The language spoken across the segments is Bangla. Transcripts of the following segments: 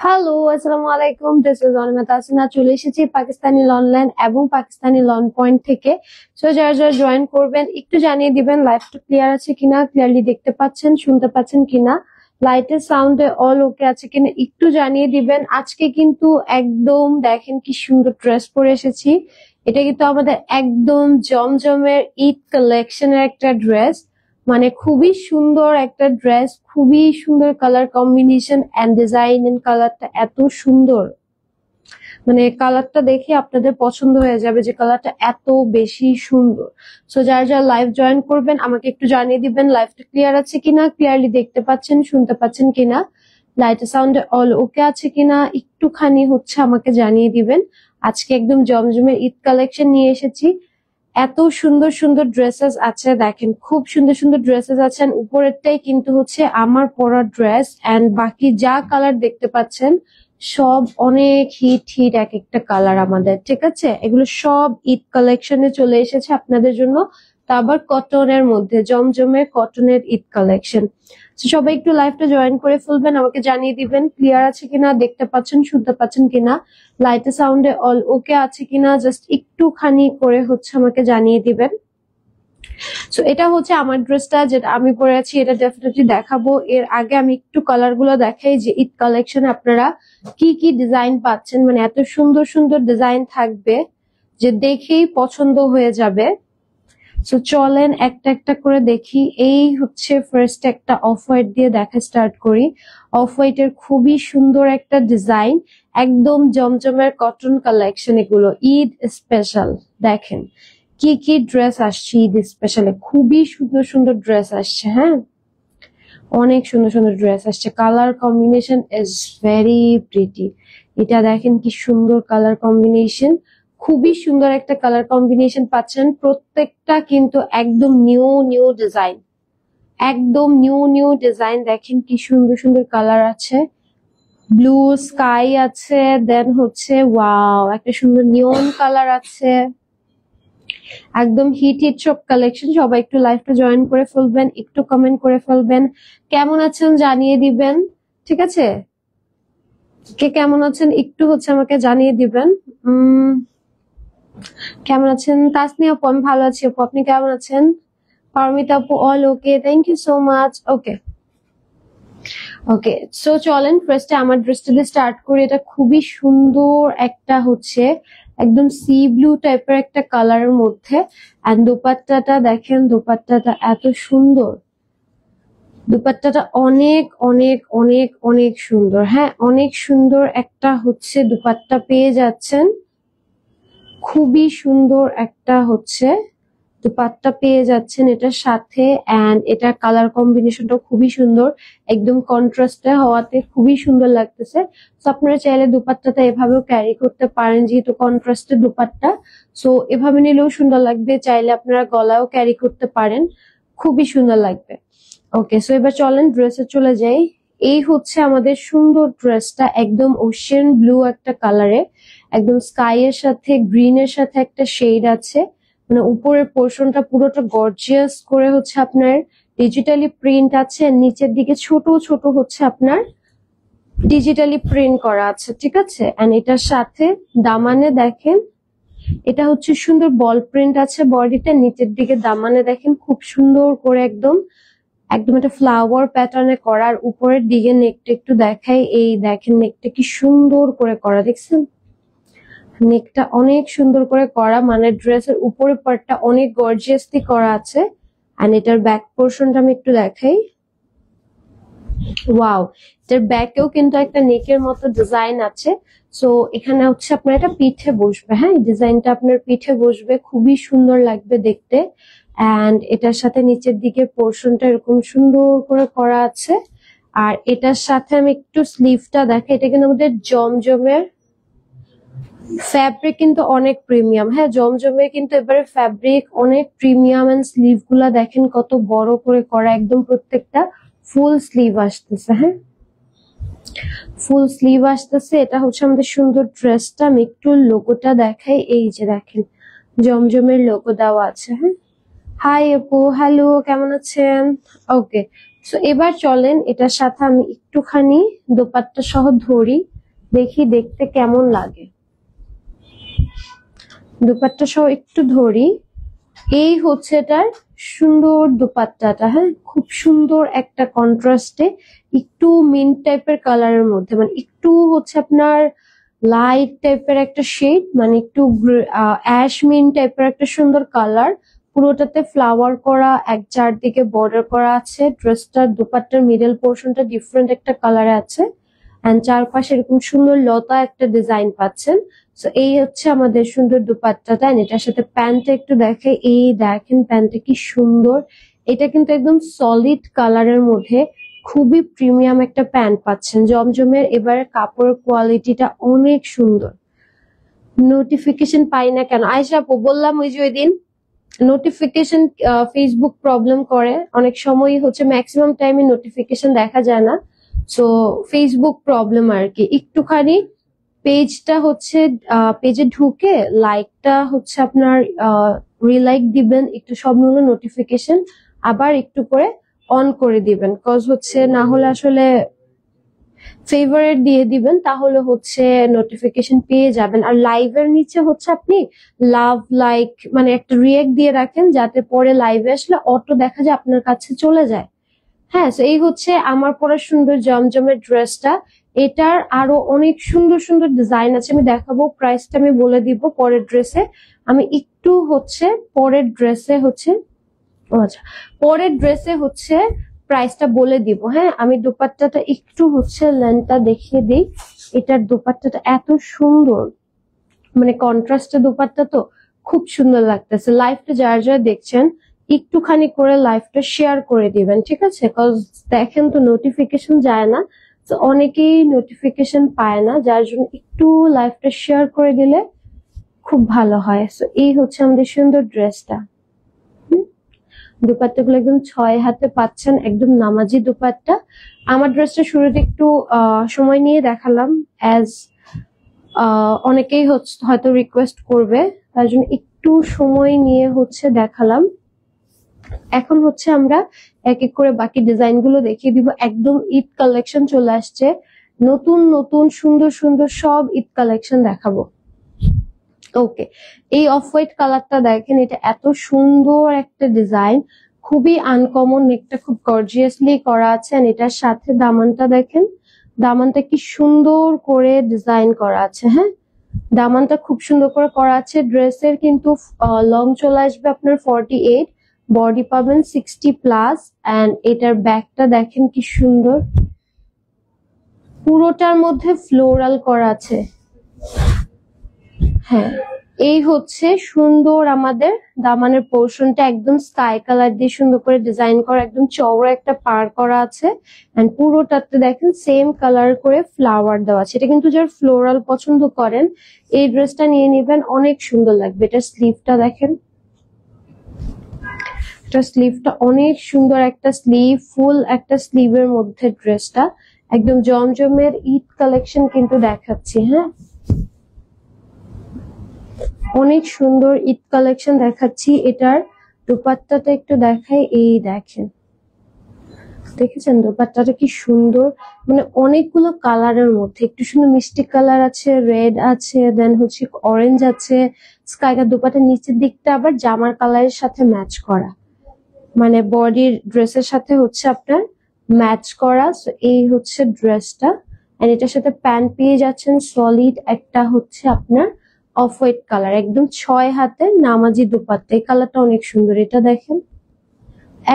হ্যালো, আসসালামু আলাইকুম। This is Anima Tasnia. চলে এসেছি পাকিস্তানি লনল্যান্ড এবং পাকিস্তানি লন পয়েন্ট থেকে। সো যারা যারা জয়েন করবেন একটু জানিয়ে দিবেন লাইভটা ক্লিয়ার আছে কিনা, ক্লিয়ারলি দেখতে পাচ্ছেন, শুনতে পাচ্ছেন কিনা, লাইটের সাউন্ডে অল ওকে আছে কিনা একটু জানিয়ে দিবেন। আজকে কিন্তু একদম দেখেন কি সুন্দর ড্রেস পরে এসেছি। এটা কিন্তু আমাদের একদম জমজমের ঈদ কালেকশনের একটা ড্রেস। মানে খুবই সুন্দর একটা ড্রেস, খুবই সুন্দর colour combination and design and কালারটা এত সুন্দর, মানে কালারটা দেখে আপনাদের পছন্দ হয়ে যাবে যে কালারটা এত বেশি সুন্দর। সো যারা যারা লাইভ জয়েন করবেন আমাকে একটু জানিয়ে দিবেন লাইভটা ক্লিয়ার আছে কিনা, ক্লিয়ারলি দেখতে পাচ্ছেন, শুনতে পাচ্ছেন কিনা, লাইটের সাউন্ডে অল ওকে আছে কিনা একটুখানি আমাকে জানিয়ে দিবেন। আজকে একদম জমজমের ঈদ কালেকশন নিয়ে এসেছি। এত সুন্দর সুন্দর ড্রেসেস আছে, দেখেন খুব সুন্দর সুন্দর ড্রেসেস আছেন। উপরেরটাই কিন্তু আমার পরা ড্রেস এন্ড বাকি যা কালার দেখতে পাচ্ছেন সব অনেক হিট হিট এক একটা কালার আমাদের, ঠিক আছে? এগুলো সব ঈদ কালেকশনে চলে এসেছে আপনাদের জন্য, তা আবার কটনের মধ্যে, জমজমের কটনের ঈদ কালেকশন। সবাই একটু লাইভটা জয়েন করে ফেলবেন, আমাকে জানিয়ে দিবেন ক্লিয়ার আছে কিনা, দেখতে পাচ্ছেন, শুনতে পাচ্ছেন কিনা, লাইটের সাউন্ডে অল ওকে আছে কিনা, জাস্ট একটুখানি করে আমাকে জানিয়ে দিবেন। সো এটা আমার ড্রেসটা যেটা আমি পরে আছি, এটা ডেফিনেটলি দেখাবো। এর আগে আমি একটু কালার গুলো দেখাই যে ঈদ কালেকশন আপনারা কি কি ডিজাইন পাচ্ছেন। মানে এত সুন্দর সুন্দর ডিজাইন থাকবে যে দেখেই পছন্দ হয়ে যাবে। সো চলেন একটা একটা করে দেখি। এই ফার্স্ট একটা অফ হোয়াইট দিয়ে দেখা স্টার্ট করি। অফ হোয়াইট এর খুবই সুন্দর একটা ডিজাইন, একদম জমজমের কটন কালেকশন। এগুলো ঈদ স্পেশাল। দেখেন কি কি ড্রেস আসছে ঈদ স্পেশালে, খুবই সুন্দর সুন্দর ড্রেস আসছে। হ্যাঁ, অনেক সুন্দর সুন্দর ড্রেস আসছে। Colour combination is very pretty. এটা দেখেন কি সুন্দর কালার কম্বিনেশন, খুবই সুন্দর একটা কালার কম্বিনেশন পাচ্ছেন। প্রত্যেকটা কিন্তু একদম নিউ নিউ ডিজাইন, একদম নিউ নিউ ডিজাইন। দেখেন কি সুন্দর সুন্দর কালার আছে, ব্লু স্কাই আছে, দেন ওয়াও একটা সুন্দর নিয়ন কালার আছে। একদম হিট হিট সব কালেকশন। সবাই একটু লাইভটা জয়েন করে ফেলবেন, একটু কমেন্ট করে ফেলবেন, কেমন আছেন জানিয়ে দিবেন, ঠিক আছে? কে কেমন আছেন একটু আমাকে জানিয়ে দিবেন। কেমন আছেন? তাসনিয়া আপু, আমি ভালো আছি আপু, আপনি কেমন আছেন? পারমিতা আপু all okay, thank you so much. Okay okay, so চলেন ফার্স্টে আমার ড্রেসটা দিয়ে স্টার্ট করি। এটা খুবই সুন্দর একটা একদম সি ব্লু টাইপের একটা কালারের মধ্যে। এন্ড দোপাট্টাটা দেখেন, দোপাট্টাটা এত সুন্দর, দোপাট্টাটা অনেক অনেক অনেক অনেক সুন্দর। হ্যাঁ, অনেক সুন্দর একটা দোপাট্টা পেয়ে যাচ্ছেন, খুবই সুন্দর একটা দোপাট্টা পেয়ে যাচ্ছেন এটার সাথে। এন্ড এটার কালার কম্বিনেশনটা খুবই সুন্দর, একদম কন্ট্রাস্টে হওয়াতে খুবই সুন্দর লাগতেছে। তো আপনারা চাইলে দোপাট্টাটা এভাবেও ক্যারি করতে পারেন, যেহেতু কন্ট্রাস্টের দোপাট্টা, সো এভাবে নিলেও সুন্দর লাগবে। চাইলে আপনারা গলাও ক্যারি করতে পারেন, খুবই সুন্দর লাগবে। ওকে, সো এবার চলেন ড্রেসে চলে যাই। এই আমাদের সুন্দর ড্রেসটা, একদম ওশিয়ান ব্লু একটা কালারে, একদম স্কাই এর সাথে গ্রিন এর সাথে একটা শেড আছে। মানে উপরের পোর্শনটা পুরোটা গর্জিয়াস করে আপনার ডিজিটালি প্রিন্ট আছে, নিচের দিকে ছোট ছোট আপনার ডিজিটালি প্রিন্ট করা আছে, ঠিক আছে? এন্ড এটার সাথে দামানে দেখেন, এটা সুন্দর বল প্রিন্ট আছে বডিটা, নিচের দিকে দামানে দেখেন খুব সুন্দর করে একদম একদম একটা ফ্লাওয়ার প্যাটার্নে করা। আর উপরের দিকে নেকটা একটু দেখাই, এই দেখেন নেকটা কি সুন্দর করে করা, দেখছেন? নেকটা অনেক সুন্দর করে করা, মানে ড্রেসের উপরের পার্টটা অনেক গর্জিয়াসলি করা আছে। আর এটার ব্যাক পোর্শনটা আমি একটু দেখাই। ওয়াও, এটার ব্যাকেও কিন্তু একটা নেকের মতো ডিজাইন আছে। সো এখানে আপনার এটা পিঠে বসবে। হ্যাঁ, এই ডিজাইনটা আপনার পিঠে বসবে, খুবই সুন্দর লাগবে দেখতে। এন্ড এটার সাথে নিচের দিকে পোর্শনটা এরকম সুন্দর করে করা আছে। আর এটার সাথে আমি একটু স্লিভটা দেখাই। এটা কিন্তু আমাদের জমজমের ফ্যাব্রিক, কিন্তু অনেক প্রিমিয়াম। হ্যাঁ, জমজমের কিন্তু এবারে ফ্যাব্রিক অনেক প্রিমিয়াম। এন্ড স্লিভ গুলা দেখেন কত বড় করে করা, একদম প্রত্যেকটা ফুল স্লিভ আসতেছে। হ্যাঁ, ফুল স্লিভ আসতেছে। এটা আমাদের সুন্দর ড্রেসটা। আমি একটু লোগোটা দেখাই, এই যে দেখেন জমজমের লোগো দেওয়া আছে। হ্যাঁ, হাই আপু, হ্যালো, কেমন আছেন? ওকে, সো এবার চলেন এটার সাথে আমি একটুখানি দোপাট্টা সহ ধরি, দেখি দেখতে কেমন লাগে। দোপাট্টা সহ একটু ধরি। এই হচ্ছে এটার সুন্দর দোপাট্টাটা, হ্যাঁ, খুব সুন্দর একটা কন্ট্রাস্টে, একটু মিন্ট টাইপের কালারের মধ্যে, মানে একটু হচ্ছে আপনার লাইট টাইপের একটা শেড, মানে একটু অ্যাশ মিন্ট টাইপের একটা সুন্দর কালার। পুরোটাতে ফ্লাওয়ার করা, এক চারদিকে বর্ডার করা আছে। ড্রেসটার দোপাট্টার মিডল পোর্শনটা ডিফারেন্ট একটা কালারে আছে, এন্ড চারপাশে এরকম সুন্দর লতা একটা ডিজাইন পাচ্ছেন। সো এই হচ্ছে আমাদের সুন্দর দুপাট্টাটা। এটার সাথে প্যান্টটা একটু দেখাই, এই দেখেন প্যান্টটা কি সুন্দর। এটা কিন্তু একদম সলিড কালারের মধ্যে খুবই প্রিমিয়াম একটা প্যান্ট পাচ্ছেন জমজমের। এবারে কাপড়ের কোয়ালিটিটা অনেক সুন্দর। নোটিফিকেশন পাই না কেন আয়েশা আপু? বললাম ওই যে ওই দিন নোটিফিকেশন ফেসবুক প্রবলেম করে অনেক সময়, হচ্ছে ম্যাক্সিমাম টাইমে নোটিফিকেশন দেখা যায় না। সো ফেসবুক প্রবলেম আর কি। একটুখানি পেজটা হচ্ছে পেজে ঢুকে লাইকটা হচ্ছে আপনার রিলাইক দিবেন, একটু সবগুলো নোটিফিকেশন আবার একটু করে অন করে দিবেন, কজ হচ্ছে না হলে আসলে ফেভারিট দিয়ে দিবেন, তাহলে হচ্ছে নোটিফিকেশন পেয়ে যাবেন। আর লাইভের নিচে হচ্ছে আপনি লাভ লাইক মানে একটা রিয়েক্ট দিয়ে রাখেন, যাতে পরে লাইভে আসলে অটো দেখা যায় আপনার কাছে চলে যায়। হ্যাঁ, তো এই হচ্ছে আমার পরা সুন্দর জমজমের ড্রেসটা। এটার আরো অনেক সুন্দর সুন্দর ডিজাইন আছে, আমি দেখাবো। প্রাইসটা আমি বলে দিব পরের ড্রেসে। আমি একটু হচ্ছে পরের ড্রেসে হচ্ছে আচ্ছা পরের ড্রেসে হচ্ছে প্রাইসটা বলে দিব। হ্যাঁ, আমি দোপাট্টাটা একটু হচ্ছে লেন্থটা দেখিয়ে দিই। এটার দোপাট্টাটা এত সুন্দর, মানে কন্ট্রাস্টে দোপাট্টা তো খুব সুন্দর লাগতেছে। লাইভটা যারা যারা দেখছেন একটুখানি করে লাইভটা শেয়ার করে দিবেন, ঠিক আছে? কজ দেখেন তো নোটিফিকেশন যায় না, তো অনেকেই নোটিফিকেশন পায় না, যার জন্য একটু লাইভটা শেয়ার করে দিলে খুব ভালো হয়। সো এই হচ্ছে আমাদের সুন্দর ড্রেসটা। দুপাট্টা গুলো একদম 6 হাতে পাচ্ছেন, একদম নামাজি দুপাট্টা। আমার ড্রেসটা শুরুতে একটু সময় নিয়ে দেখালাম, অ্যাজ অনেকেই হয়তো রিকোয়েস্ট করবে, তার জন্য একটু সময় নিয়ে হচ্ছে দেখালাম। এখন হচ্ছে আমরা এক এক করে বাকি ডিজাইন গুলো দেখিয়ে দিব। একদম ঈদ কালেকশন চলে আসছে, নতুন নতুন সুন্দর সুন্দর সব ঈদ কালেকশন দেখাবো। ওকে, এই অফ হোয়াইট কালারটা দেখেন, এটা এত সুন্দর একটা ডিজাইন, খুবই আনকমন, নেকটা খুব গর্জিয়াসলি করা আছে। এটার সাথে দামানটা দেখেন, দামানটা কি সুন্দর করে ডিজাইন করা আছে। হ্যাঁ, দামানটা খুব সুন্দর করে করা আছে। ড্রেসের কিন্তু লং চলে আসবে আপনার 48, বডি পাবেন 60+, এন্ড এটার ব্যাকটা দেখেন কি সুন্দর, পুরোটার মধ্যে ফ্লোরাল করা আছে। হ্যাঁ, এই হচ্ছে সুন্দর আমাদের দামানের পোর্শনটা, একদম স্কাই কালার দিয়ে সুন্দর করে ডিজাইন করা, একদম চওড়া একটা পার করা আছে। এন্ড পুরোটাতে দেখেন সেম কালার করে ফ্লাওয়ার দেওয়া আছে। এটা কিন্তু যারা ফ্লোরাল পছন্দ করেন এই ড্রেসটা নিয়ে নেবেন, অনেক সুন্দর লাগবে। এটা স্লিভটা দেখেন, এটা স্লিভটা অনেক সুন্দর একটা স্লিভ, ফুল একটা স্লিভের মধ্যে ড্রেসটা একদম জমজমের ঈদ কালেকশন কিন্তু দেখাচ্ছি। হ্যাঁ, অনেক সুন্দর ঈদ কালেকশন দেখাচ্ছি। এটার দোপাট্টাটা একটু দেখাই, এই দেখেন, দেখেছেন দোপাট্টাটা কি সুন্দর, মানে অনেকগুলো কালারের মধ্যে একটু সুন্দর মিষ্টি কালার আছে, রেড আছে, দেন হচ্ছে অরেঞ্জ আছে। স্কাই কালার দোপাট্টার নিচের দিকটা আবার জামার কালারের সাথে ম্যাচ করা, মানে বডির ড্রেসের সাথে হচ্ছে আপনার ম্যাচ করা। এই হচ্ছে ড্রেসটা, এন্ড এটার সাথে প্যান্ট পেয়ে যাচ্ছেন সলিড একটা হচ্ছে আপনার অফ হোয়াইট কালার, একদম 6 হাতের নামাজি দোপাট্টা। এই কালারটা অনেক সুন্দর, এটা দেখেন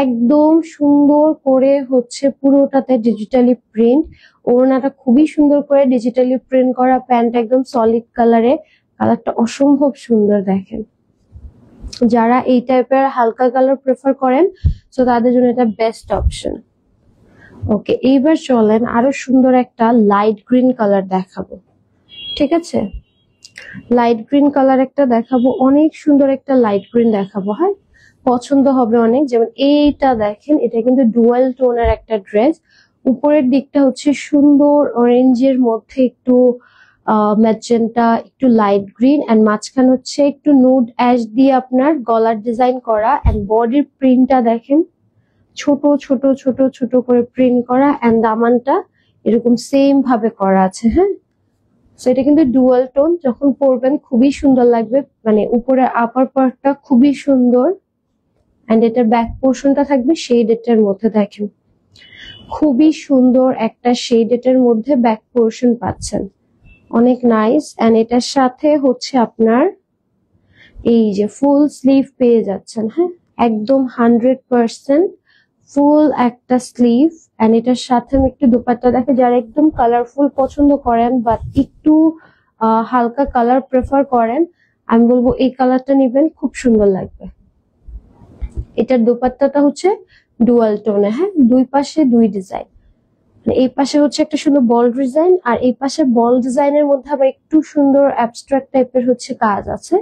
একদম সুন্দর করে হচ্ছে পুরোটাতে ডিজিটালি প্রিন্ট। ওড়নাটা খুবই সুন্দর করে ডিজিটালি প্রিন্ট করা, প্যান্ট একদম সলিড কালারে, কালারটা অসম্ভব সুন্দর। দেখেন, যারা এই টাইপের হালকা কালার প্রেফার করেন তো তাদের জন্য এটা বেস্ট অপশন। ওকে, এইবার চলেন আরো সুন্দর একটা লাইট গ্রিন কালার দেখাবো, ঠিক আছে? লাইট গ্রিন কালার একটা দেখাবো, অনেক সুন্দর একটা লাইট গ্রিন দেখাবো। হ্যাঁ, পছন্দ হবে অনেক। যেমন এইটা দেখেন, এটা কিন্তু ডুয়াল টোনের একটা ড্রেস, উপরের দিকটা হচ্ছে সুন্দর অরেঞ্জের মধ্যে একটু ম্যাজেন্টা, একটু লাইট গ্রিন, এন্ড মাঝখানে হচ্ছে একটু নুড অ্যাশ দিয়ে আপনার গলার ডিজাইন করা, এন্ড বডির প্রিন্টটা দেখেন ছোট ছোট ছোট ছোট করে প্রিন্ট করা, এন্ড দামানটা এরকম সেম ভাবে করা আছে। হ্যাঁ, সো এটা কিন্তু ডুয়াল টোন, যখন পরবেন খুবই সুন্দর লাগবে, মানে উপরে আপার পার্টটা খুবই সুন্দর, এন্ড এটার ব্যাক পোর্শনটা থাকবে শেডের মধ্যে। দেখেন খুবই সুন্দর একটা শেডের মধ্যে ব্যাক পোর্শন পাচ্ছেন, অনেক নাইস। এন্ড এটার সাথে হচ্ছে আপনার এই যে ফুল স্লিভ পেয়ে যাচ্ছেন। হ্যাঁ, একদম 100% ফুল একটা স্লিভ। এন্ড এটার সাথে আমি একটু দুপাট্টা দেখে, যারা একদম কালারফুল পছন্দ করেন বাট একটু হালকা কালার প্রেফার করেন, আমি বলবো এই কালারটা নিবেন, খুব সুন্দর লাগবে। এটার দুপাট্টাটা হচ্ছে ডুয়াল টোনে। হ্যাঁ, দুই পাশে দুই ডিজাইন, এই পাশে হচ্ছে একটা সুন্দর বল ডিজাইন, আর এই পাশে বল ডিজাইনের মধ্যে আবার একটু সুন্দর অ্যাবস্ট্রাক্ট টাইপের হচ্ছে কাজ আছে।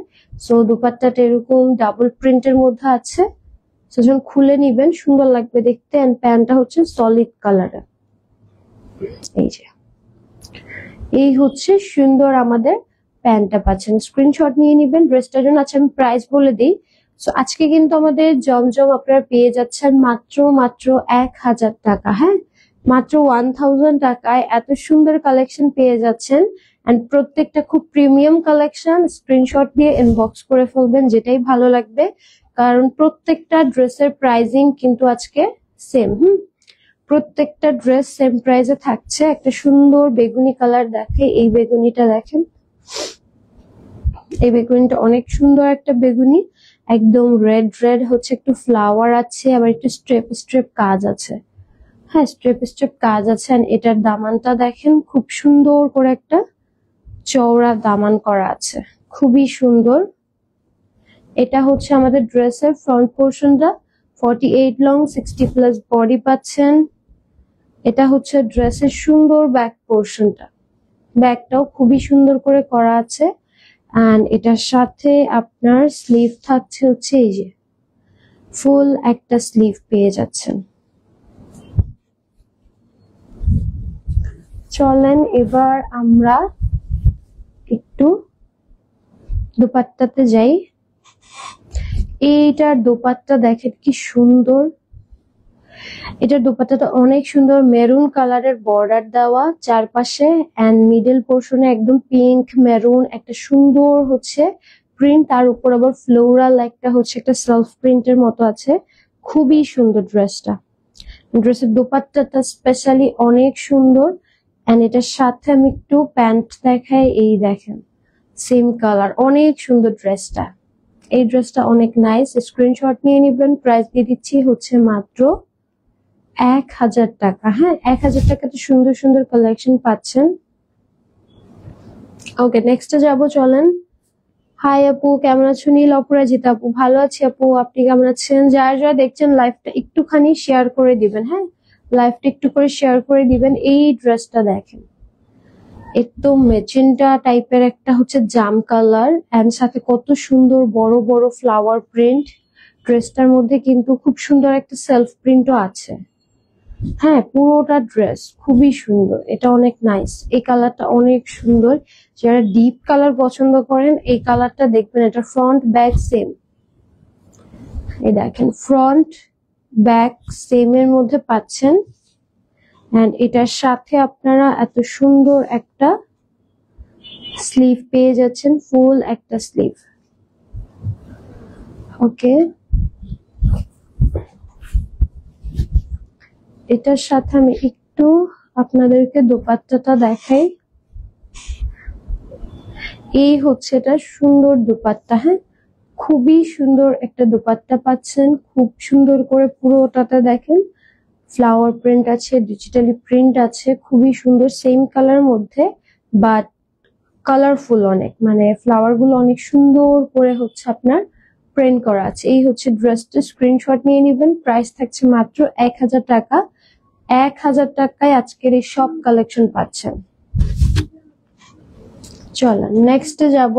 সো দুপাট্টাটা এরকম ডাবল প্রিন্টের মধ্যে আছে, যখন খুলে নিবেন সুন্দর লাগবে দেখতে। এন্ড প্যান্টটা হচ্ছে সলিড কালারের। এই যে এই হচ্ছে সুন্দর আমাদের প্যান্টটা পাচ্ছেন, স্ক্রিনশট নিয়ে নিবেন ড্রেসটার জন্য। আচ্ছা, আমি প্রাইস বলে দিই। সো আজকে কিন্তু আমাদের জমজম আপনারা পেয়ে যাচ্ছেন মাত্র 1000 টাকা। হ্যাঁ, মাত্র 1000 টাকায় এত সুন্দর কালেকশন পেয়ে যাচ্ছেন। এন্ড প্রত্যেকটা খুব প্রিমিয়াম কালেকশন। স্ক্রিনশট দিয়ে ইনবক্স করে ফেলবেন যেটাই ভালো লাগবে, কারণ প্রত্যেকটা ড্রেসের প্রাইজিং কিন্তু আজকে সেম। প্রত্যেকটা ড্রেস সেম প্রাইসে থাকছে। একটা সুন্দর বেগুনি কালার দেখে, এই বেগুনিটা দেখেন, এই বেগুনিটা অনেক সুন্দর একটা বেগুনি, একদম রেড রেড হচ্ছে, একটু ফ্লাওয়ার আছে, আবার একটু স্ট্রেপ স্ট্রেপ কাজ আছে। হ্যাঁ, স্ট্রেপ স্ট্রেপ কাজ আছে। এটার দামানটা দেখেন, খুব সুন্দর করে একটা চওড়া দামান করা আছে, খুবই সুন্দর। এটা হচ্ছে আমাদের ড্রেসের ফ্রন্ট পোর্শনটা, 48 লং 60+ বডি পাচ্ছেন। এটা হচ্ছে ড্রেসের সুন্দর ব্যাক পোর্শনটা, ব্যাকটাও খুবই সুন্দর করে করা আছে। এন্ড এটার সাথে আপনার স্লিভ থাকছে হচ্ছে এই যে ফুল একটা স্লিভ পেয়ে যাচ্ছেন। চলেন এবার আমরা একটু দোপাট্টাতে যাই। এইটার দোপাট্টা দেখেন কি সুন্দর, এটার দোপাট্টাটা অনেক সুন্দর, মেরুন কালারের বর্ডার দেওয়া চারপাশে, এন্ড মিডল পোর্শনে একদম পিঙ্ক মেরুন একটা সুন্দর হচ্ছে প্রিন্ট, তার উপর আবার ফ্লোরাল একটা হচ্ছে একটা সেলফ প্রিন্টের মতো আছে। খুবই সুন্দর ড্রেসটা, ড্রেসের দোপাট্টাটা স্পেশালি অনেক সুন্দর। এন্ড এটার সাথে আমি একটু প্যান্ট দেখাই, এই দেখেন সেম কালার, অনেক সুন্দর ড্রেসটা। এই ড্রেসটা অনেক নাইস, স্ক্রিনশট নিয়ে নিবেন। প্রাইস দিয়ে দিচ্ছি হচ্ছে মাত্র 1000 টাকা। হ্যাঁ, 1000 টাকাতে সুন্দর সুন্দর কালেকশন পাচ্ছেন। ওকে, নেক্সটে যাবো, চলেন। হাই আপু, কেমন আছো? নীল অপরাজিতা আপু, ভালো আছি আপু, আপনি কেমন আছেন? যারা যারা দেখছেন লাইভটা একটুখানি শেয়ার করে দিবেন। হ্যাঁ, লাইভটা একটু করে শেয়ার করে দিবেন। এই ড্রেসটা দেখেন, একদম মেজেন্টা টাইপের একটা হচ্ছে জাম কালার, এন্ড সাথে কত সুন্দর বড় বড় ফ্লাওয়ার প্রিন্ট। ড্রেসটার মধ্যে কিন্তু খুব সুন্দর একটা সেলফ প্রিন্টও আছে। হ্যাঁ, পুরোটা ড্রেস খুবই সুন্দর, এটা অনেক নাইস। এই কালারটা অনেক সুন্দর, যারা ডিপ কালার পছন্দ করেন এই কালারটা দেখবেন। এটা ফ্রন্ট ব্যাক সেম, এই দেখেন ফ্রন্ট ব্যাক সেম এর মধ্যে পাচ্ছেন। এন্ড এটার সাথে আপনারা এত সুন্দর একটা স্লিভ পেয়ে যাচ্ছেন, ফুল একটা স্লিভ। ওকে, এটার সাথে আমি একটু আপনাদেরকে দোপাট্টাটা দেখাই। এই হচ্ছে এটা সুন্দর দোপাট্টা। হ্যাঁ, খুবই সুন্দর একটা দোপাট্টা পাচ্ছেন, খুব সুন্দর করে পুরোটাতে দেখেন ফ্লাওয়ার প্রিন্ট আছে, ডিজিটালি প্রিন্ট আছে, খুবই সুন্দর। সেম কালার মধ্যে বাট কালারফুল অনেক, মানে ফ্লাওয়ার গুলো অনেক সুন্দর করে হচ্ছে আপনার প্রিন্ট করা আছে। এই হচ্ছে ড্রেসটা, স্ক্রিনশট নিয়ে নেবেন। প্রাইস থাকছে মাত্র 1000 টাকা। 1000 টাকায় আজকের এই সব কালেকশন পাচ্ছেন। চলেন নেক্সটে যাব।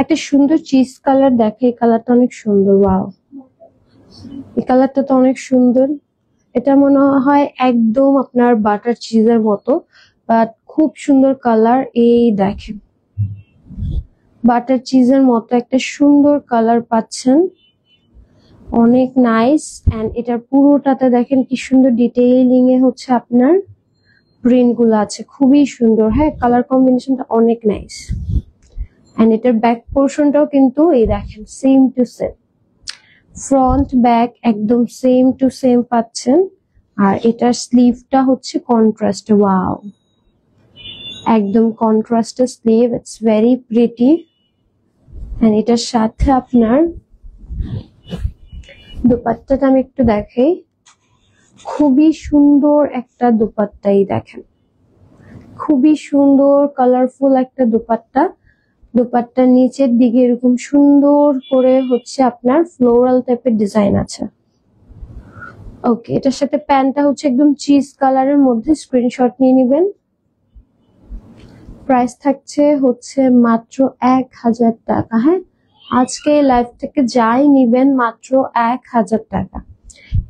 একটা সুন্দর চিজ কালার দেখে, এই কালারটা অনেক সুন্দর। ওয়াও, এই কালারটা তো অনেক সুন্দর। এটা মনে হয় একদম আপনার বাটার চিজের মতো, বাট খুব সুন্দর কালার। এই দেখেন বাটার চিজের মতো একটা সুন্দর কালার পাচ্ছেন। অনেক নাইস। এন্ড এটার পুরোটাতে দেখেন কি সুন্দর ডিটেইলিং এ হচ্ছে আপনার প্রিন্ট গুলো আছে, খুবই সুন্দর। হ্যাঁ, কালার কম্বিনেশনটা অনেক নাইস। এন্ড এটার ব্যাক পোর্শনটাও কিন্তু এই দেখেন same to same, front back একদম সেম টু সেম পাচ্ছেন। আর এটার স্লিভটা হচ্ছে কন্ট্রাস্ট, ওয়াও, একদম contrast sleeve, it's very pretty. And এটার সাথে আপনার দোপাট্টাটা আমি একটু দেখাই, খুবই সুন্দর একটা দোপাট্টাই দেখেন, খুবই সুন্দর কালারফুল একটা দোপাট্টা। দোপাট্টার নিচের দিকে এরকম সুন্দর করে হচ্ছে আপনার ফ্লোরাল টাইপের ডিজাইন আছে। ওকে, এটার সাথে প্যান্টটা হচ্ছে একদম চিজ কালারের মধ্যে, স্ক্রিনশট নিয়ে নেবেন। প্রাইস থাকছে হচ্ছে মাত্র 1000 টাকা। হ্যাঁ, আজকে লাইভ থেকে যাই নিবেন মাত্র 1000 টাকা।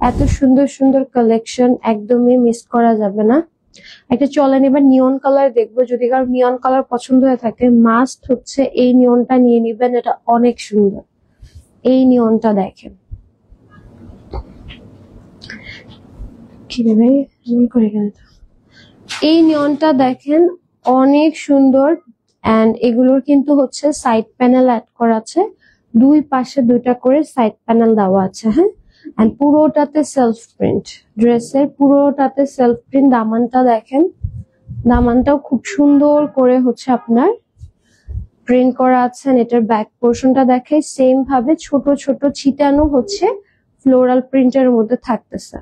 এত সুন্দর সুন্দর কালেকশন একদমই মিস করা যাবে না। একটা চলেন এবার নিয়ন কালার দেখবো, যদি কারো নিয়ন কালার পছন্দ হয়ে থাকে মাস্ট হচ্ছে এই নিয়নটা নিয়ে নিবেন, এটা অনেক সুন্দর। এই নিয়নটা দেখেন, কি রে ভাই এমন করে কেন? এই নিয়নটা দেখেন অনেক সুন্দর। এন্ড এগুলোর কিন্তু হচ্ছে সাইড প্যানেল অ্যাড করা আছে, দুই পাশে দুইটা করে সাইড প্যানেল দেওয়া আছে। হ্যাঁ, এন্ড পুরোটাতে সেলফ প্রিন্ট, ড্রেসের পুরোটাতে সেলফ প্রিন্ট। দামানটা দেখেন, দামানটাও খুব সুন্দর করে হচ্ছে আপনার প্রিন্ট করা আছে। এটার ব্যাক পোর্শনটা দেখে সেম ভাবে ছোট ছোট ছিটানো হচ্ছে ফ্লোরাল প্রিন্টের মধ্যে থাকতেছে।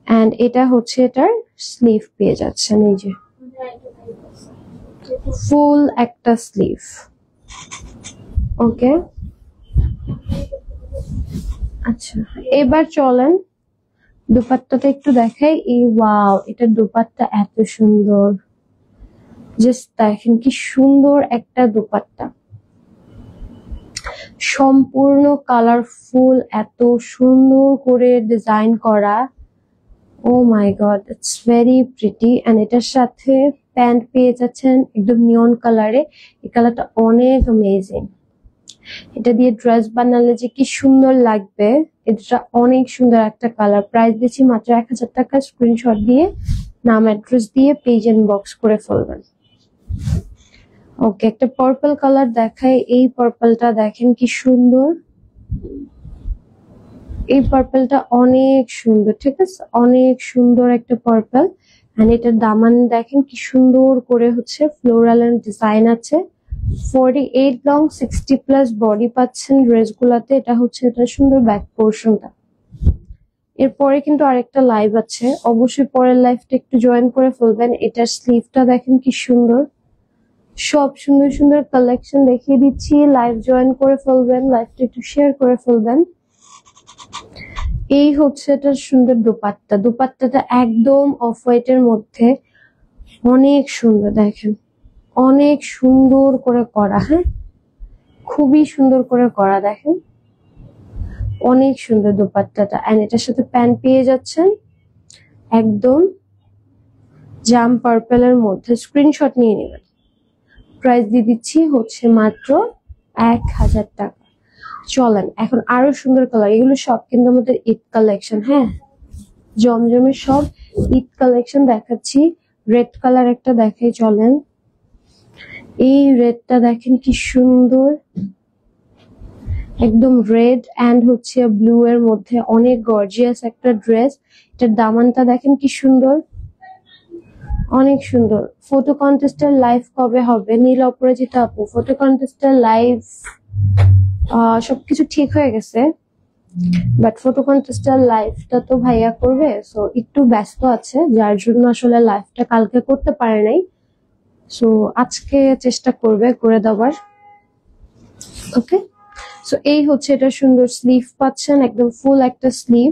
এন্ড এটা হচ্ছে এটার স্লিভ পেয়ে যাচ্ছেন, এই যে ফুল একটা স্লিভ। ওকে, আচ্ছা এবার চলেন দুপাট্টাটা একটু দেখাই। এই ওয়াও, এটার দুপাট্টা এত সুন্দর, জাস্ট দেখেন কি সুন্দর একটা দুপাট্টা, সম্পূর্ণ কালারফুল, এত সুন্দর করে ডিজাইন করা। Oh my god, it's very pretty. And এটার সাথে প্যান্ট পেয়ে যাচ্ছেন একদম নিয়ন কালারে, এই কালারটা অনেক অ্যামেজিং। এটা দিয়ে ড্রেস বানালে যে কি সুন্দর লাগবে, এটা অনেক সুন্দর একটা কালার। প্রাইস দিচ্ছি মাত্র 1000 টাকা। স্ক্রিনশট দিয়ে নাম অ্যাড্রেস দিয়ে পেজ ইনবক্স করে ফেলবেন। ওকে, একটা পার্পল কালার দেখাই। এই পার্পলটা দেখেন কি সুন্দর, এই পার্পলটা অনেক সুন্দর, ঠিক আছে, অনেক সুন্দর একটা পার্পল। এন্ড এটার দামান দেখেন কি সুন্দর করে হচ্ছে ফ্লোরাল এন্ড ডিজাইন আছে। 48 লং, 60 প্লাস বডি পাচ্ছেন ড্রেস গুলাতে। এটা হচ্ছে এটা সুন্দর ব্যাক পোর্শনটা। এরপরে কিন্তু আরেকটা লাইভ আছে, অবশ্যই পরের লাইভটা একটু জয়েন করে ফেলবেন। এটার স্লিভটা দেখেন কি সুন্দর, সব সুন্দর সুন্দর কালেকশন দেখিয়ে দিচ্ছি। লাইভ জয়েন করে ফেলবেন, লাইভটা একটু শেয়ার করে ফেলবেন। এই হচ্ছে এটা সুন্দর দোপাট্টা, দোপাট্টাটা একদম অফ হোয়াইটের মধ্যে, অনেক সুন্দর দেখেন, অনেক সুন্দর করে করা। হ্যাঁ, খুবই সুন্দর করে করা, দেখেন অনেক সুন্দর দোপাট্টাটা। এন্ড এটার সাথে প্যান্ট পেয়ে যাচ্ছেন একদম জাম পার্পেলের মধ্যে। স্ক্রিনশট নিয়ে নেবেন। প্রাইস দিয়ে দিচ্ছি হচ্ছে মাত্র 1000 টাকা। চলেন এখন আরো সুন্দর কালার, এগুলো সব কিন্তু আমাদের ঈদ কালেকশন। হ্যাঁ, জমজমের সব ঈদ কালেকশন দেখাচ্ছি। রেড কালার একটা দেখাই, চলেন। এই রেডটা দেখেন কি সুন্দর, একদম রেড এন্ড হচ্ছে ব্লু এর মধ্যে, অনেক গর্জিয়াস একটা ড্রেস। এটার দামানটা দেখেন কি সুন্দর, অনেক সুন্দর। ফটো কন্টেস্টের লাইভ কবে হবে? নীল অপরাজিতা আপু, ফটো কন্টেস্টের লাইভ সবকিছু ঠিক হয়ে গেছে, বাট ফটো কন্টেস্টের লাইভটা তো ভাইয়া করবে, সো একটু ব্যস্ত আছে, যার জন্য আসলে লাইভটা কালকে করতে পারে নাই। সো আজকে চেষ্টা করবে করে দেওয়ার। ওকে, সো এই হচ্ছে এটা সুন্দর স্লিভ পাচ্ছেন, একদম ফুল একটা স্লিভ।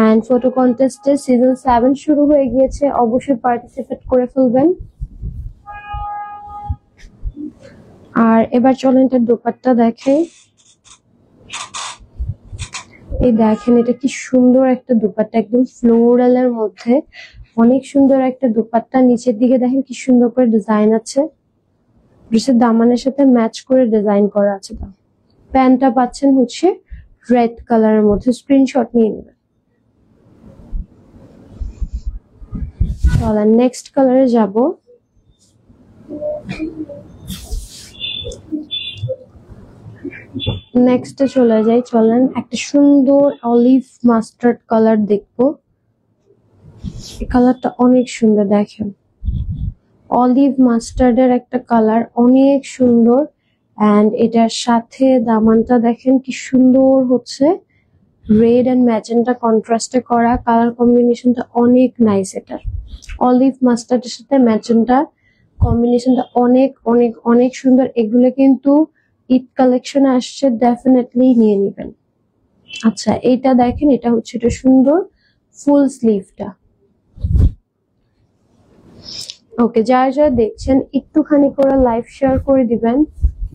এন্ড ফটো কন্টেস্টে সিজন 7 শুরু হয়ে গিয়েছে, অবশ্যই পার্টিসিপেট করে ফেলবেন। আর এবার চলেন এটা দোপাট্টা দেখে। এই দেখেন এটা কি সুন্দর একটা দোপাট্টা, একদম ফ্লোরাল এর মধ্যে, অনেক সুন্দর একটা দোপাট্টা। নিচের দিকে দেখেন কি সুন্দর করে ডিজাইন আছে, ড্রেসের দামানের সাথে ম্যাচ করে ডিজাইন করা আছে। প্যান্টটা পাচ্ছেন হচ্ছে রেড কালারের মধ্যে স্ক্রিনশট নিয়ে নেবেন। চলেন নেক্সট কালারে যাব। নেক্সটে চলে যাই। চলেন একটা সুন্দর অলিভ মাস্টার্ড কালার দেখবো। এই কালারটা অনেক সুন্দর, দেখেন অলিভ মাস্টার্ডের একটা কালার, অনেক সুন্দর। এন্ড এটার সাথে দামানটা দেখেন কি সুন্দর হচ্ছে, রেড এন্ড ম্যাজেন্টা কন্ট্রাস্টে করা। কালার কম্বিনেশনটা অনেক নাইস। এটার অলিভ মাস্টার্ডের সাথে ম্যাজেন্টা কম্বিনেশনটা অনেক অনেক অনেক সুন্দর। এগুলো কিন্তু ঈদ কালেকশন আসছে, ডেফিনেটলি নিয়ে নেবেন। আচ্ছা এটা দেখেন, এটা হচ্ছে এটা সুন্দর ফুল স্লিভটা। ওকে, যারা যারা দেখছেন একটুখানি করে লাইভ শেয়ার করে দিবেন,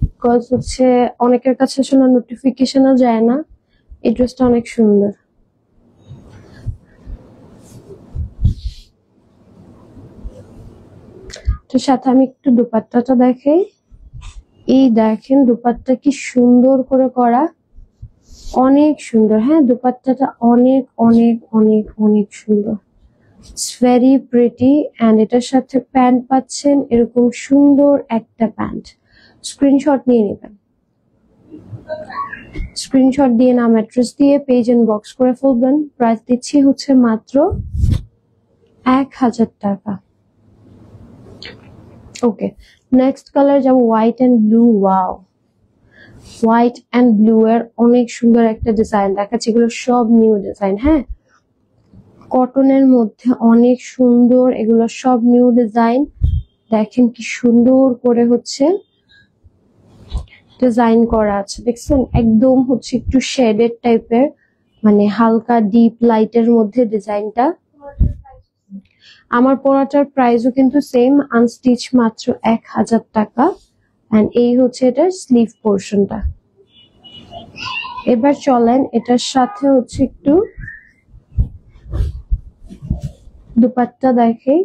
বিকজ হচ্ছে অনেকের কাছে আসলে নোটিফিকেশনও যায় না। এই ড্রেসটা অনেক সুন্দর। তো সাথে আমি একটু দুপাট্টাটা দেখাই। এই দেখেন দুপাট্টা কি সুন্দর করে করা, অনেক সুন্দর। হ্যাঁ দুপাট্টাটা অনেক অনেক অনেক অনেক সুন্দর, ইটস ভেরি প্রিটি। এন্ড এটার সাথে প্যান্ট পাচ্ছেন, এরকম সুন্দর একটা প্যান্ট। স্ক্রিনশট নিয়ে নেবেন। স্ক্রিনশট দিয়ে নাম অ্যাড্রেস দিয়ে পেজ ইনবক্স করে ফেলবেন। প্রাইস দিচ্ছি হচ্ছে মাত্র 1000 টাকা। ওকে, নেক্সট কালার যাব white and blue. Wow, white and blue এর অনেক সুন্দর একটা ডিজাইন দেখাচ্ছে। এগুলো সব নিউ ডিজাইন। হ্যাঁ কটনের মধ্যে অনেক সুন্দর, এগুলো সব নিউ ডিজাইন। দেখেন কি সুন্দর করে হচ্ছে ডিজাইন করা আছে, দেখছেন একদম হচ্ছে একটু শেডেড টাইপের, মানে হালকা ডিপ লাইটের মধ্যে ডিজাইনটা। আমার পরাটার প্রাইসও কিন্তু সেম, আনস্টিচ মাত্র 1000 টাকা। এন্ড এই হচ্ছে এটার স্লিভ পোর্শনটা। এবার চলেন এটার সাথে হচ্ছে একটু দুপাট্টা দেখে।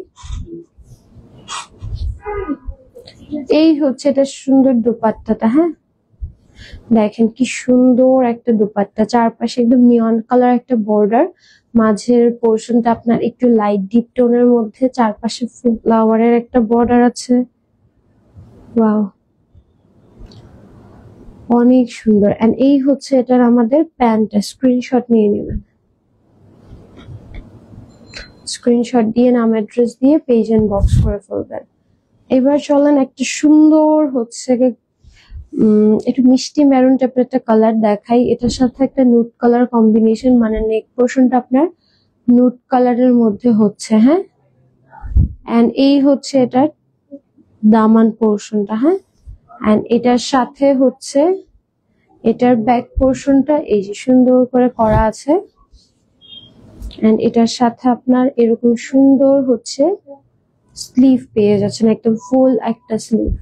এই হচ্ছে এটা সুন্দর দুপাট্টাটা। হ্যাঁ দেখেন কি সুন্দর একটা দুপাট্টা, চারপাশে একদম নিয়ন কালার একটা বর্ডার, মাঝের পোর্শনটা আপনার একটু লাইট ডিপ টোনের মধ্যে, চারপাশে ফ্লাওয়ারের একটা বর্ডার আছে। ওয়াও অনেক সুন্দর। এন্ড এই হচ্ছে এটার আমাদের প্যান্টটা। স্ক্রিনশট নিয়ে নেবেন। স্ক্রিনশট দিয়ে নাম অ্যাড্রেস দিয়ে পেজ ইনবক্স করে ফেলবেন। এবার চলেন একটা সুন্দর হচ্ছে একটু মিষ্টি মেরুন টাইপের একটা কালার দেখাই। এটার সাথে একটা নুট কালার কম্বিনেশন, মানে নেক পোর্শনটা আপনার নুট কালারের মধ্যে হচ্ছে। হ্যাঁ এন্ড এই হচ্ছে এটার দামান পোর্শনটা। হ্যাঁ এন্ড এটার সাথে হচ্ছে এটার ব্যাক পোর্শনটা এই যে সুন্দর করে করা আছে। এন্ড এটার সাথে আপনার এরকম সুন্দর হচ্ছে স্লিভ পেয়ে যাচ্ছেন, একদম ফুল একটা স্লিভ।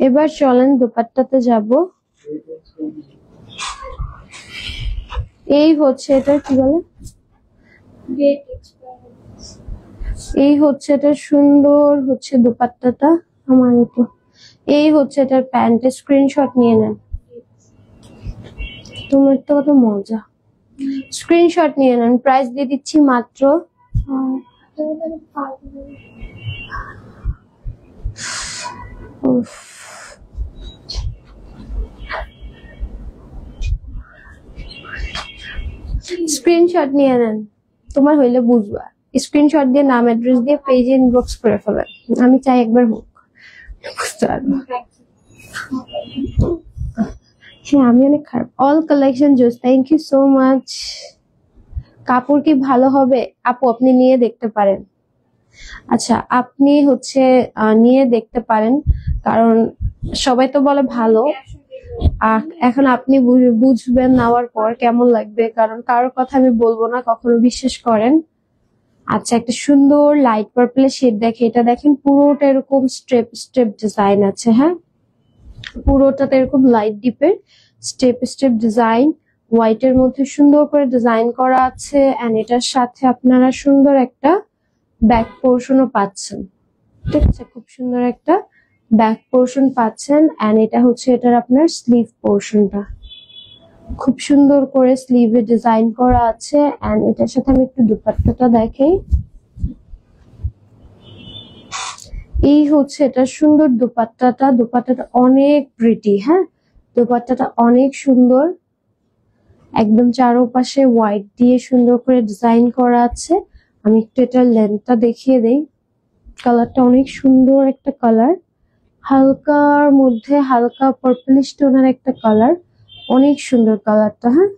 এবার চলেন দুপাট্টাতে যাব। এই হচ্ছে এটা কি বলে, এই হচ্ছে এটা সুন্দর হচ্ছে দুপাট্টাটা আমার মতো। এই হচ্ছে এটার প্যান্টের। স্ক্রিনশট নিয়ে নেন। তোমার তো কত মজা, স্ক্রিনশট নিয়ে নেন। প্রাইস দিয়ে দিচ্ছি মাত্র স্ক্রিনশট নিয়ে নেন, তোমার হইলে বুঝবা। স্ক্রিনশট দিয়ে নাম অ্যাড্রেস দিয়ে পেজে ইনবক্স করে ফেলেন। আমি চাই একবার হোক, বুঝতে পারবো। হ্যাঁ আমি অনেক খারাপ। অল কালেকশন জোস, থ্যাংক ইউ সো মাচ। কাপড় কি ভালো হবে আপু? আপনি নিয়ে দেখতে পারেন। আচ্ছা আপনি হচ্ছে নিয়ে দেখতে পারেন, কারণ সবাই তো বলে ভালো। আর এখন আপনি বুঝবেন নেওয়ার পর কেমন লাগবে, কারণ কারোর কথা আমি বলবো না, কখনো বিশ্বাস করেন। আচ্ছা একটা সুন্দর লাইট পার্পল শেড দেখে, এটা দেখেন পুরোটা এরকম স্টেপ স্টেপ ডিজাইন আছে। হ্যাঁ পুরোটাতে এরকম লাইট ডিপের স্টেপ স্টেপ ডিজাইন, হোয়াইটের মধ্যে সুন্দর করে ডিজাইন করা আছে। এন্ড এটার সাথে আপনারা সুন্দর একটা ব্যাক পোর্শনও পাচ্ছেন। ঠিক আছে, খুব সুন্দর একটা ব্যাক পোর্শন পাচ্ছেন এন্ড এটা হচ্ছে এটার আপনার স্লিভ পোর্শনটা। খুব সুন্দর করে স্লিভে ডিজাইন করা আছে এন্ড এটার সাথে আমি একটু দুপাট্টাটা দেখাই। এই হচ্ছে এটা সুন্দর দুপাট্টাটা। দুপাট্টাটা অনেক প্রিটি, হ্যাঁ দুপাট্টাটা অনেক সুন্দর, একদম চারপাশে হোয়াইট দিয়ে সুন্দর করে ডিজাইন করা আছে। আমি একটু এটার লেন্থটা দেখিয়ে দেই। কালারটা অনেক সুন্দর একটা কালার, হালকার মধ্যে হালকা পার্পলিশ টোনের একটা কালার, অনেক সুন্দর কালারটা। হ্যাঁ